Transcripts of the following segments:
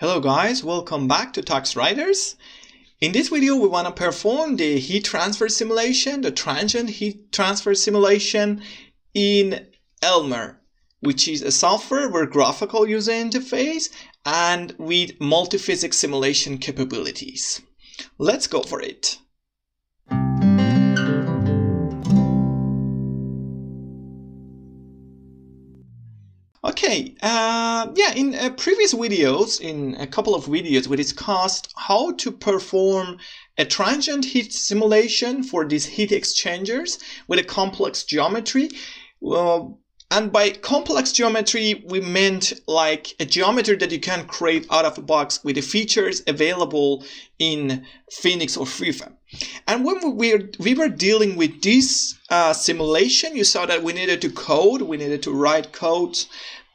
Hello guys, welcome back to Tux Writers. In this video we want to perform the heat transfer simulation, the transient heat transfer simulation in Elmer, which is a software with graphical user interface and with multiphysics simulation capabilities. Let's go for it. Okay, in previous videos, in a couple of videos, we discussed how to perform a transient heat simulation for these heat exchangers with a complex geometry. And by complex geometry, we meant like a geometry that you can create out of the box with the features available in Phoenix or FreeFAM. And when we were dealing with this simulation, you saw that we needed to code, we needed to write codes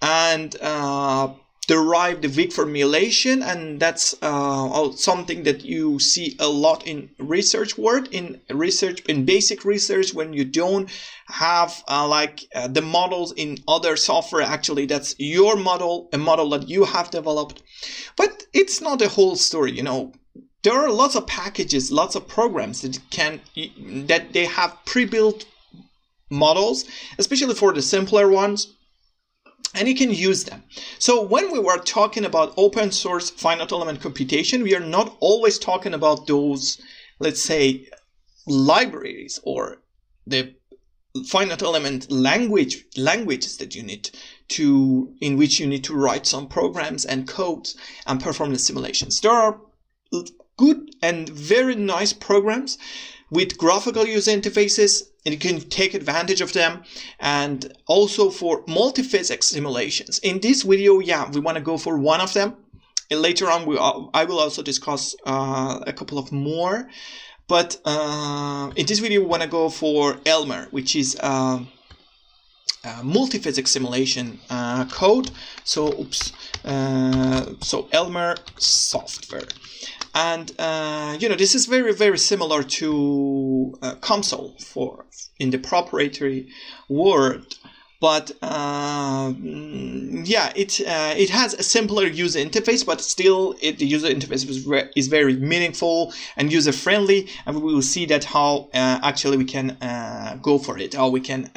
and derive the Wick formulation, and that's something that you see a lot in research work, in basic research, when you don't have the models in other software. Actually, that's your model, a model that you have developed. But it's not the whole story, you know. There are lots of packages, lots of programs that they have pre-built models, especially for the simpler ones, and you can use them. So when we were talking about open source finite element computation, we are not always talking about those, let's say, libraries or the finite element languages that you need to, in which you need to write some programs and codes and perform the simulations. There are good and very nice programs with graphical user interfaces, and you can take advantage of them, and also for multiphysics simulations. In this video, we want to go for one of them, and later on I will also discuss a couple of more. But in this video, we want to go for Elmer, which is multiphysics simulation code. So Elmer software. And this is very, very similar to COMSOL in the proprietary world, but it has a simpler user interface, but still the user interface is very meaningful and user friendly, and we will see that how actually we can go for it, how we can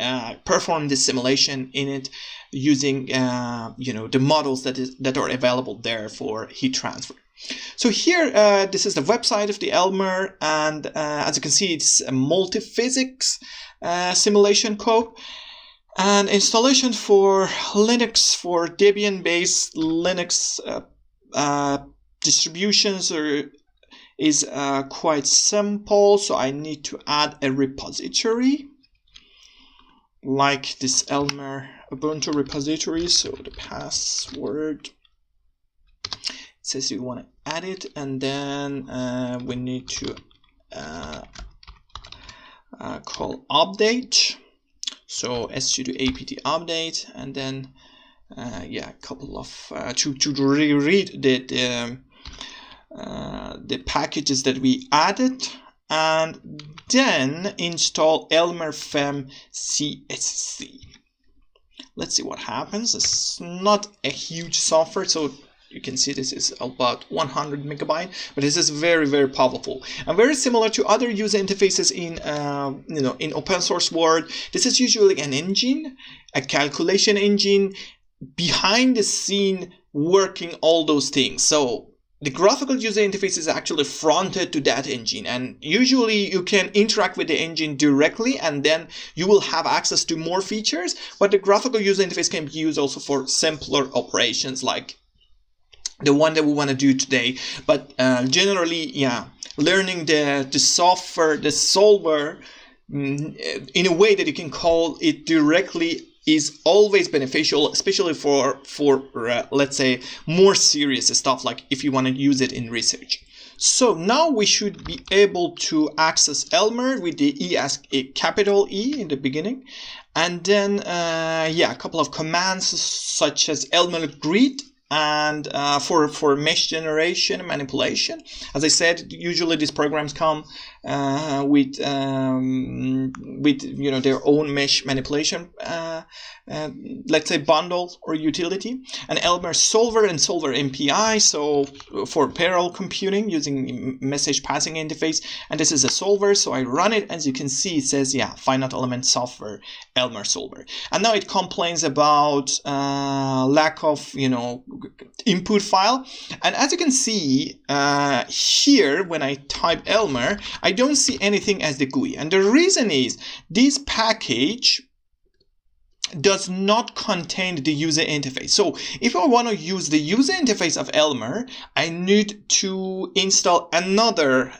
perform this simulation in it using the models that are available there for heat transfer. So here, this is the website of the Elmer, and as you can see, it's a multiphysics simulation code. And installation for Linux, for Debian-based Linux distributions is quite simple. So I need to add a repository like this Elmer Ubuntu repository. So the password says you want to add it, and then we need to call update. So sudo apt update, and then a couple of to reread the packages that we added, and then install Elmer Fem CSC. Let's see what happens. It's not a huge software, so you can see this is about 100 megabyte, but this is very, very powerful and very similar to other user interfaces in open source world. This is usually an engine, a calculation engine behind the scene working all those things. So the graphical user interface is actually fronted to that engine, and usually you can interact with the engine directly, and then you will have access to more features. But the graphical user interface can be used also for simpler operations like the one that we want to do today. But generally, learning the software, the solver, in a way that you can call it directly is always beneficial, especially for let's say, more serious stuff, like if you want to use it in research. So now we should be able to access Elmer with the E as a capital E in the beginning, and then a couple of commands such as Elmer grid and for mesh generation and manipulation. As I said, usually these programs come with their own mesh manipulation, let's say bundle or utility, and Elmer Solver and Solver MPI, so for parallel computing using message passing interface. And this is a solver, so I run it. As you can see, it says, yeah, Finite Element software Elmer Solver. And now it complains about lack of input file. And as you can see here, when I type Elmer, I don't see anything as the GUI. And the reason is this package does not contain the user interface. So if I want to use the user interface of Elmer, I need to install another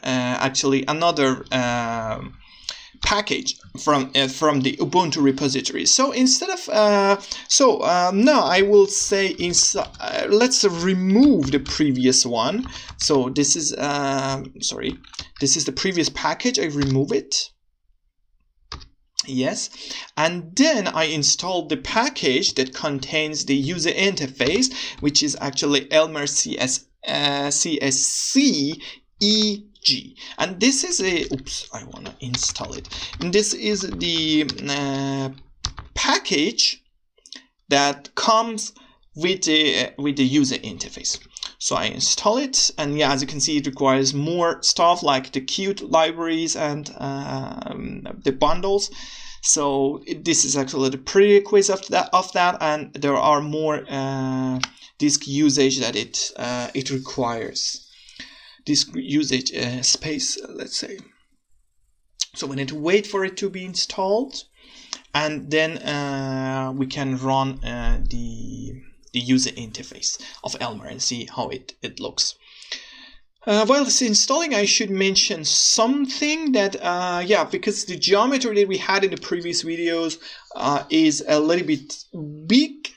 package from the Ubuntu repository. So instead of now I will say let's remove the previous one. So this is this is the previous package. I remove it. Yes, and then I installed the package that contains the user interface, which is actually Elmer CSC EG. And this is I want to install it. And this is the package that comes with the user interface. So I install it, and yeah, as you can see, it requires more stuff like the Qt libraries and the bundles. So this is actually the prerequisite of that, and there are more disk usage that it requires. Disk usage space, let's say. So we need to wait for it to be installed, and then we can run the user interface of Elmer and see how it looks. While it's installing, I should mention something that, because the geometry that we had in the previous videos is a little bit big,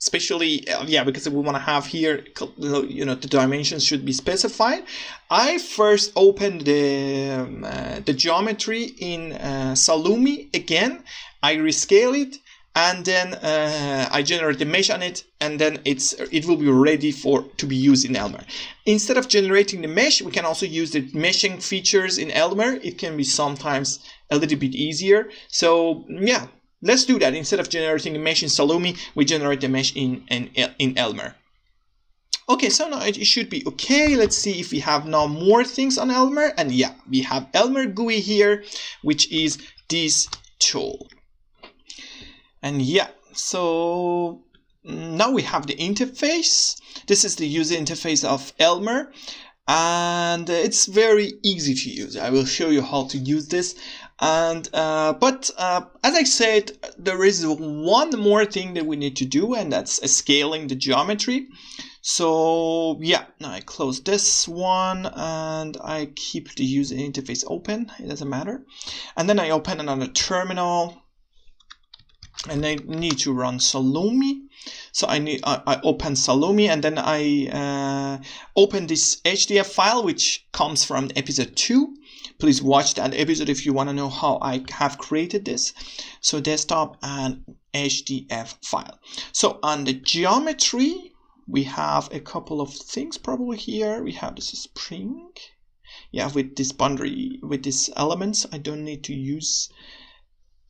especially, because we want to have here, the dimensions should be specified. I first opened the geometry in SALOME again. I rescale it, and then I generate the mesh on it, and then it will be ready to be used in Elmer. Instead of generating the mesh, we can also use the meshing features in Elmer. It can be sometimes a little bit easier. So yeah, let's do that. Instead of generating a mesh in SALOME, we generate the mesh in Elmer. Okay, so now it should be okay. Let's see if we have now more things on Elmer. And yeah, we have Elmer GUI here, which is this tool. And yeah, so now we have the interface. This is the user interface of Elmer, and it's very easy to use. I will show you how to use this. And but as I said, there is one more thing that we need to do, and that's scaling the geometry. So yeah, now I close this one and I keep the user interface open. It doesn't matter. And then I open another terminal. And I need to run SALOME. So I open SALOME, and then I open this HDF file, which comes from episode 2. Please watch that episode if you want to know how I have created this. So desktop and HDF file. So on the geometry, we have a couple of things probably here. We have this spring. Yeah, with this boundary, with these elements, I don't need to use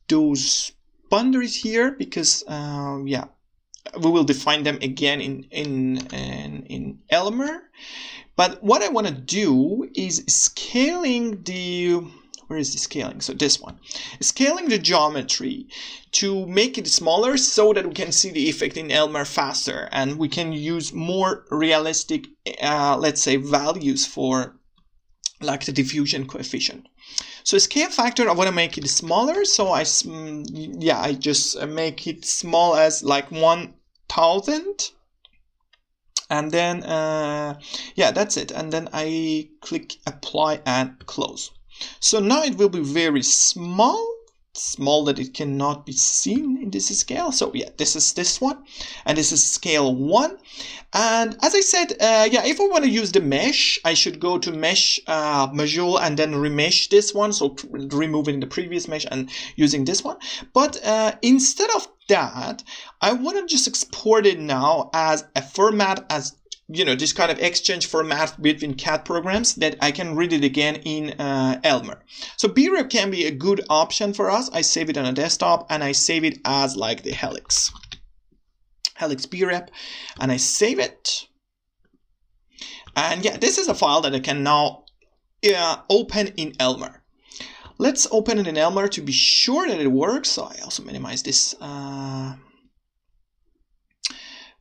those boundaries here because we will define them again in Elmer. But what I want to do is scaling where is the scaling? So this one, scaling the geometry to make it smaller so that we can see the effect in Elmer faster, and we can use more realistic let's say values for like the diffusion coefficient. So scale factor, I want to make it smaller, so I just make it small as like 1000, and then that's it. And then I click apply and close. So now it will be very small that it cannot be seen in this scale. So yeah, this is this one, and this is scale 1. And as I said, if I want to use the mesh, I should go to mesh module and then remesh this one. So removing the previous mesh and using this one. But instead of that, I want to just export it now as a format, as this kind of exchange format between CAD programs, that I can read it again in Elmer. So BREP can be a good option for us. I save it on a desktop and I save it as like the helix BREP, and I save it. And yeah, this is a file that I can now open in Elmer. Let's open it in Elmer to be sure that it works. So I also minimize this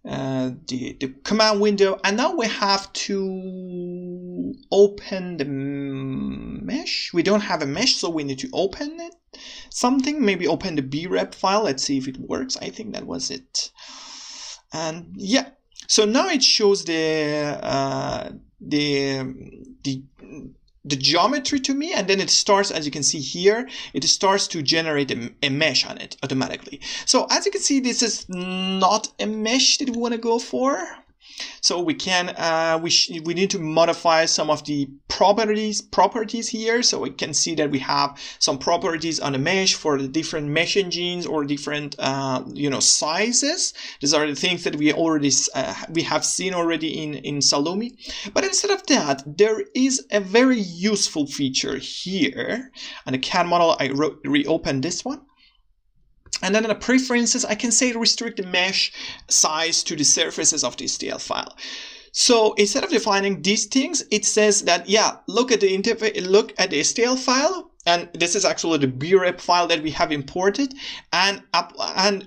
the command window, and now we have to open the mesh. We don't have a mesh, so we need to open it. Something, maybe open the BREP file. Let's see if it works. I think that was it. And yeah, so now it shows the geometry to me, and then it starts, as you can see here, it starts to generate a mesh on it automatically. So as you can see, this is not a mesh that we want to go for. So we can we need to modify some of the properties here. So we can see that we have some properties on the mesh for the different mesh engines or different sizes. These are the things that we already we have seen already in SALOME. But instead of that, there is a very useful feature here. And the CAD model, I reopened this one. And then in the preferences, I can say restrict the mesh size to the surfaces of the STL file. So instead of defining these things, it says that, yeah, look at the interface, look at the STL file, and this is actually the BREP file that we have imported, and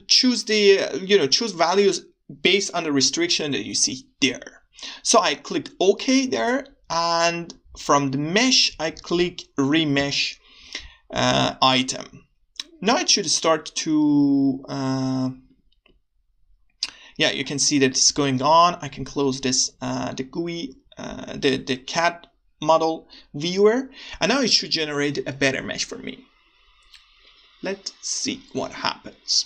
choose the choose values based on the restriction that you see there. So I click OK there, and from the mesh, I click remesh item. Now it should start to, you can see that it's going on. I can close this, the GUI, the CAD model viewer, and now it should generate a better mesh for me. Let's see what happens.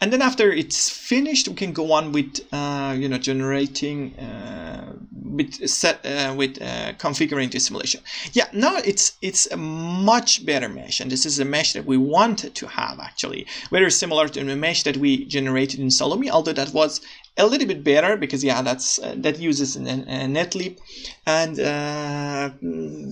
And then after it's finished, we can go on with generating configuring the simulation. Yeah, now it's a much better mesh, and this is a mesh that we wanted to have actually, very similar to the mesh that we generated in SALOME, although that was a little bit better because that uses a netlib and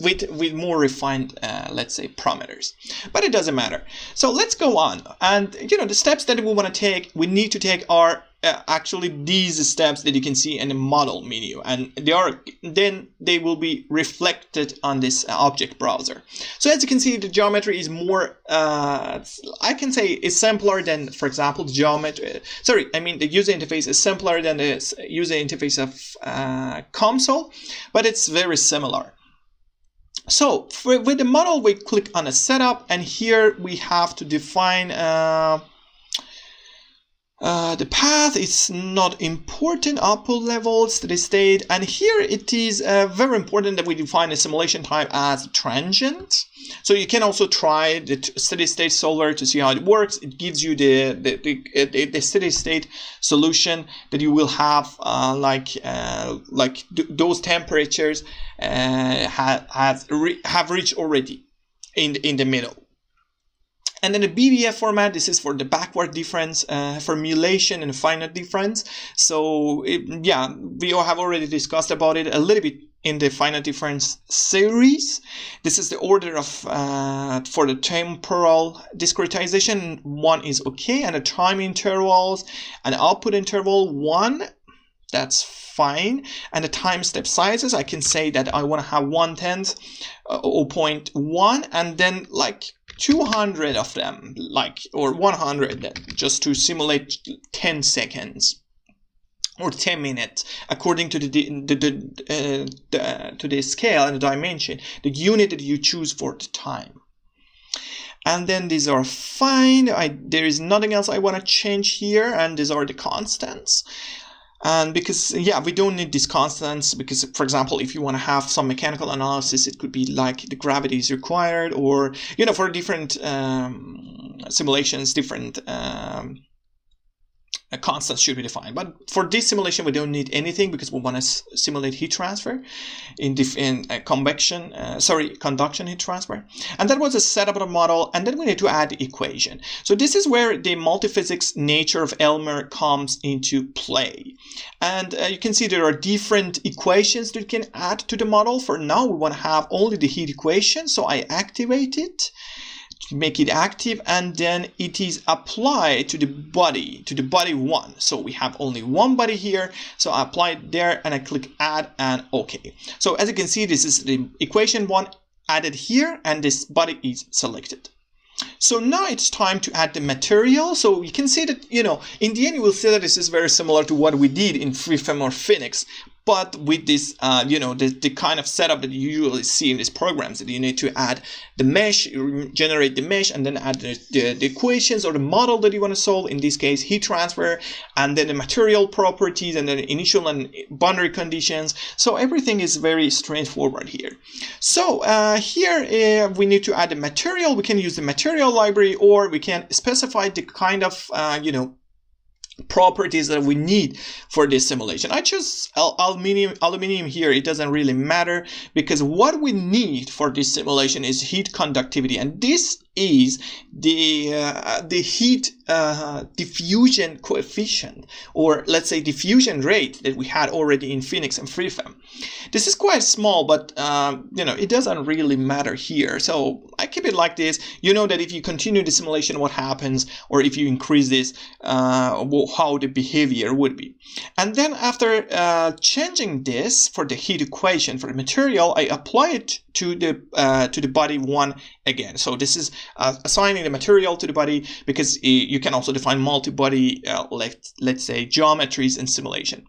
with more refined let's say parameters, but it doesn't matter. So let's go on, and the steps that we want to take, we need to take are actually these steps that you can see in the model menu, and they will be reflected on this object browser. So as you can see, the geometry is more I can say is simpler than, for example, the geometry. The user interface is simpler than the user interface of COMSOL, but it's very similar. So with the model, we click on a setup, and here we have to define the path. Is not important, output level, steady state, and here it is very important that we define a simulation type as transient. So you can also try the steady state solver to see how it works. It gives you the steady state solution that you will have those temperatures have reached already in the middle. And then the BVF format, this is for the backward difference, formulation and finite difference. So we all have already discussed about it a little bit in the finite difference series. This is the order of for the temporal discretization. 1 is okay, and the time intervals and output interval 1. That's fine. And the time step sizes, I can say that I want to have 1/10, 0.1, and then 200 of them, or 100 then, just to simulate 10 seconds or 10 minutes, according to the scale and the dimension, the unit that you choose for the time. And then these are fine. There is nothing else I want to change here, and these are the constants. And because, we don't need these constants because, for example, if you want to have some mechanical analysis, it could be like the gravity is required, or, for different simulations, different constants should be defined. But for this simulation, we don't need anything because we want to simulate heat transfer in conduction heat transfer. And that was a setup of the model. And then we need to add the equation. So this is where the multiphysics nature of Elmer comes into play. And you can see there are different equations that you can add to the model. For now, we want to have only the heat equation. So I activate it, make it active, and then it is applied to the body 1. So we have only one body here, so I apply it there and I click add and OK. So as you can see, this is the equation 1 added here, and this body is selected. So now it's time to add the material. So you can see that, in the end you will see that this is very similar to what we did in FreeFM or Phoenix, but with this, the kind of setup that you usually see in these programs, that you need to add the mesh, generate the mesh, and then add the equations or the model that you want to solve, in this case heat transfer, and then the material properties, and then the initial and boundary conditions. So everything is very straightforward here. So here we need to add the material. We can use the material library, or we can specify the kind of, properties that we need for this simulation. I choose aluminium here. It doesn't really matter, because what we need for this simulation is heat conductivity, and this is the heat diffusion coefficient, or let's say diffusion rate, that we had already in Phoenix and FreeFM. This is quite small, but it doesn't really matter here. So I keep it like this. You know that if you continue the simulation, what happens, or if you increase this, how the behavior would be. And then after changing this for the heat equation for the material, I apply it to the body 1 again. So this is assigning the material to the body, because you can also define multi-body, let's say, geometries in simulation.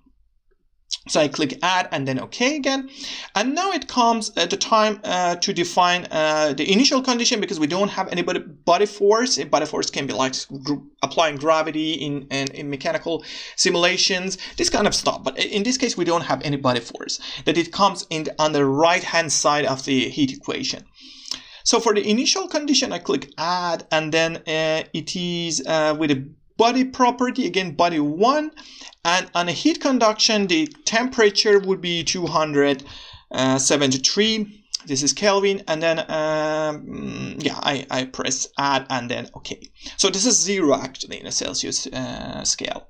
So I click add and then OK again. And now it comes at the time to define the initial condition, because we don't have any body force. A body force can be like applying gravity in mechanical simulations, this kind of stuff. But in this case, we don't have any body force. That it comes on the right hand side of the heat equation. So for the initial condition, I click add, and then it is with a body property, again body 1, and on a heat conduction the temperature would be 273. This is Kelvin, and then I press add and then OK. So this is 0 actually in a Celsius scale.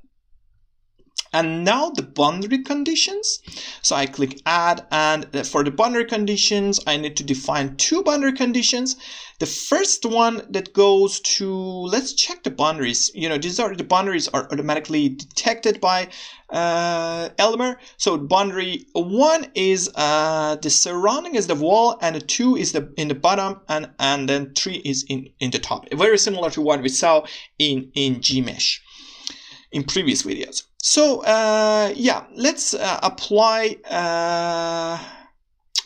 And now the boundary conditions. So I click add, and for the boundary conditions, I need to define 2 boundary conditions. The first one that goes to, let's check the boundaries. The boundaries are automatically detected by Elmer. So boundary 1 is the surrounding is the wall, and 2 is in the bottom, and then 3 is in the top. Very similar to what we saw in GMesh in previous videos. So let's apply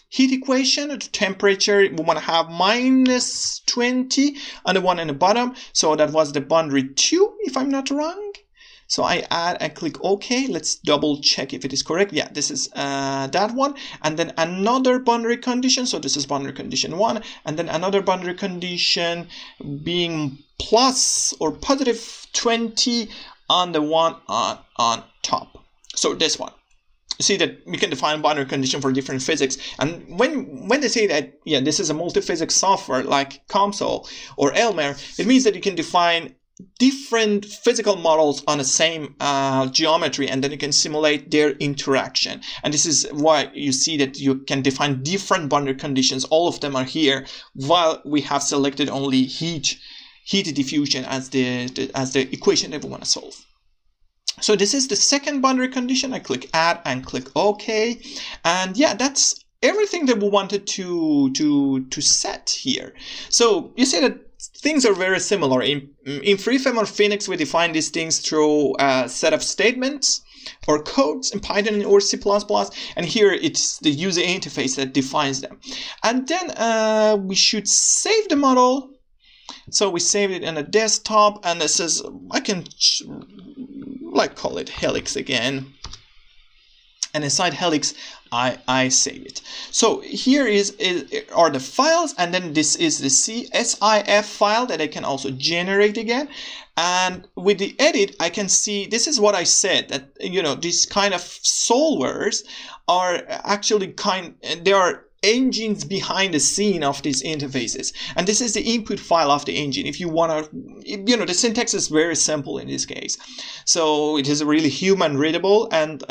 heat equation to temperature. We want to have -20 on the one in the bottom. So that was the boundary 2, if I'm not wrong. So I add and click OK. Let's double check if it is correct. Yeah, this is that one. And then another boundary condition. So this is boundary condition 1. And then another boundary condition being plus or positive 20 on the one on top. So this one. You see that we can define boundary condition for different physics. And when they say that, this is a multi-physics software like COMSOL or Elmer, it means that you can define different physical models on the same geometry, and then you can simulate their interaction. And this is why you see that you can define different boundary conditions. All of them are here, while we have selected only heat diffusion as the equation that we want to solve. So this is the second boundary condition. I click add and click OK. And that's everything that we wanted to set here. So you see that things are very similar. In FreeFM or Phoenix, we define these things through a set of statements or codes in Python or C++, and here it's the user interface that defines them. And then we should save the model. So we saved it in a desktop, and this is, I can call it Helix again. And inside Helix, I save it. So here are the files, and then this is the CSIF file that I can also generate again. And with the edit, I can see, this is what I said, that, you know, these kind of solvers are actually they are engines behind the scene of these interfaces. And this is the input file of the engine. If you want to, you know, the syntax is very simple in this case. So it is really human readable, and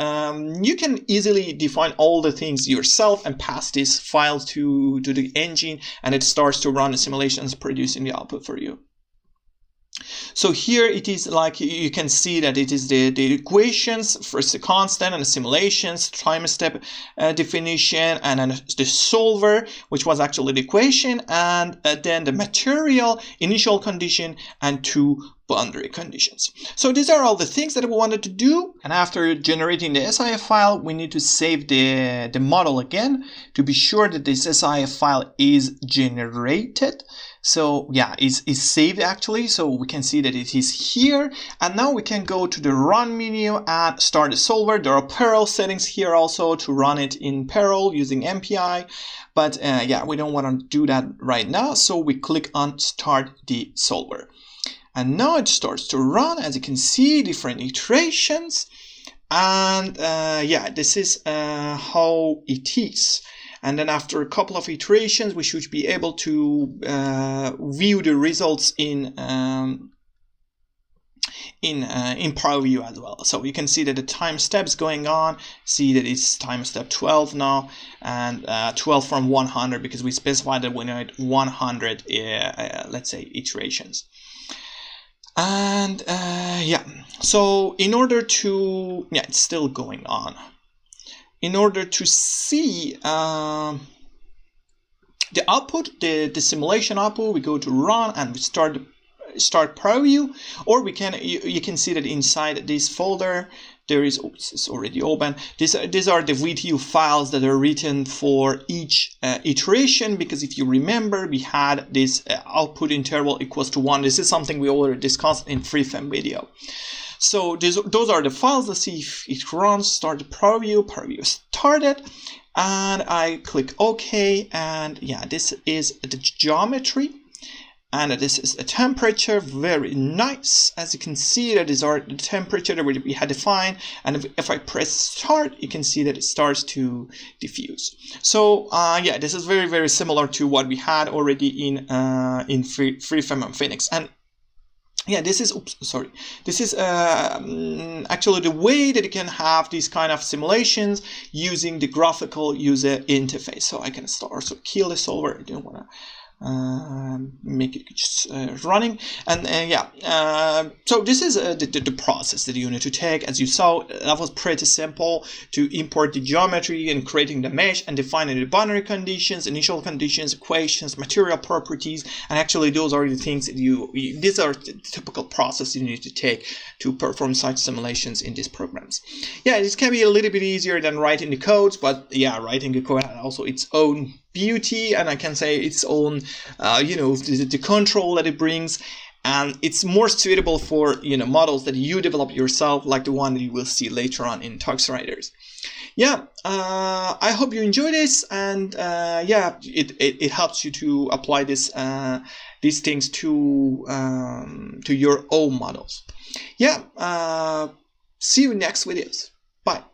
you can easily define all the things yourself and pass this file to the engine, and it starts to run the simulations, producing the output for you. So here it is, like you can see that it is the equations, first the constant and the simulations, time step definition, and then the solver, which was actually the equation, and then the material, initial condition, and 2 boundary conditions. So these are all the things that we wanted to do. And after generating the SIF file, we need to save the model again to be sure that this SIF file is generated. So yeah, it's saved actually. So we can see that it is here. And now we can go to the run menu and start the solver. There are parallel settings here also to run it in parallel using MPI. But yeah, we don't want to do that right now. So we click on start the solver. And now it starts to run, as you can see, different iterations. And yeah, this is how it is. And then after a couple of iterations, we should be able to view the results in parallel view as well. So you can see that the time steps going on. See that it's time step 12 now, and 12 from 100 because we specified that we need 100, let's say, iterations. And yeah, so in order to, yeah, it's still going on. In order to see the output, the simulation output, we go to run and we start preview, or we can, you can see that inside this folder there is, oops, it's already open. These are the VTU files that are written for each iteration, because if you remember, we had this output interval equals to 1. This is something we already discussed in FreeFM video. So those are the files. Let's see if it runs. Start the preview started, and I click OK, and yeah, this is the geometry. And this is the temperature, very nice. As you can see, that is our temperature that we had defined. And if I press start, you can see that it starts to diffuse. So yeah, this is very, very similar to what we had already in FreeFM and Phoenix. And yeah, this is, oops, sorry. This is actually the way that you can have these kind of simulations using the graphical user interface. So I can start also kill the solver. I don't want to make it just running, and yeah, so this is the process that you need to take. As you saw, that was pretty simple to import the geometry and creating the mesh and defining the boundary conditions, initial conditions, equations, material properties, and actually those are the things that these are the typical process you need to take to perform such simulations in these programs. Yeah, this can be a little bit easier than writing the codes, but yeah, writing the code has also its own beauty, and I can say its own, you know, the control that it brings, and it's more suitable for, you know, models that you develop yourself, like the one that you will see later on in TuxRiders. Yeah, I hope you enjoy this, and yeah, it helps you to apply this these things to your own models. Yeah, see you in next videos. Bye.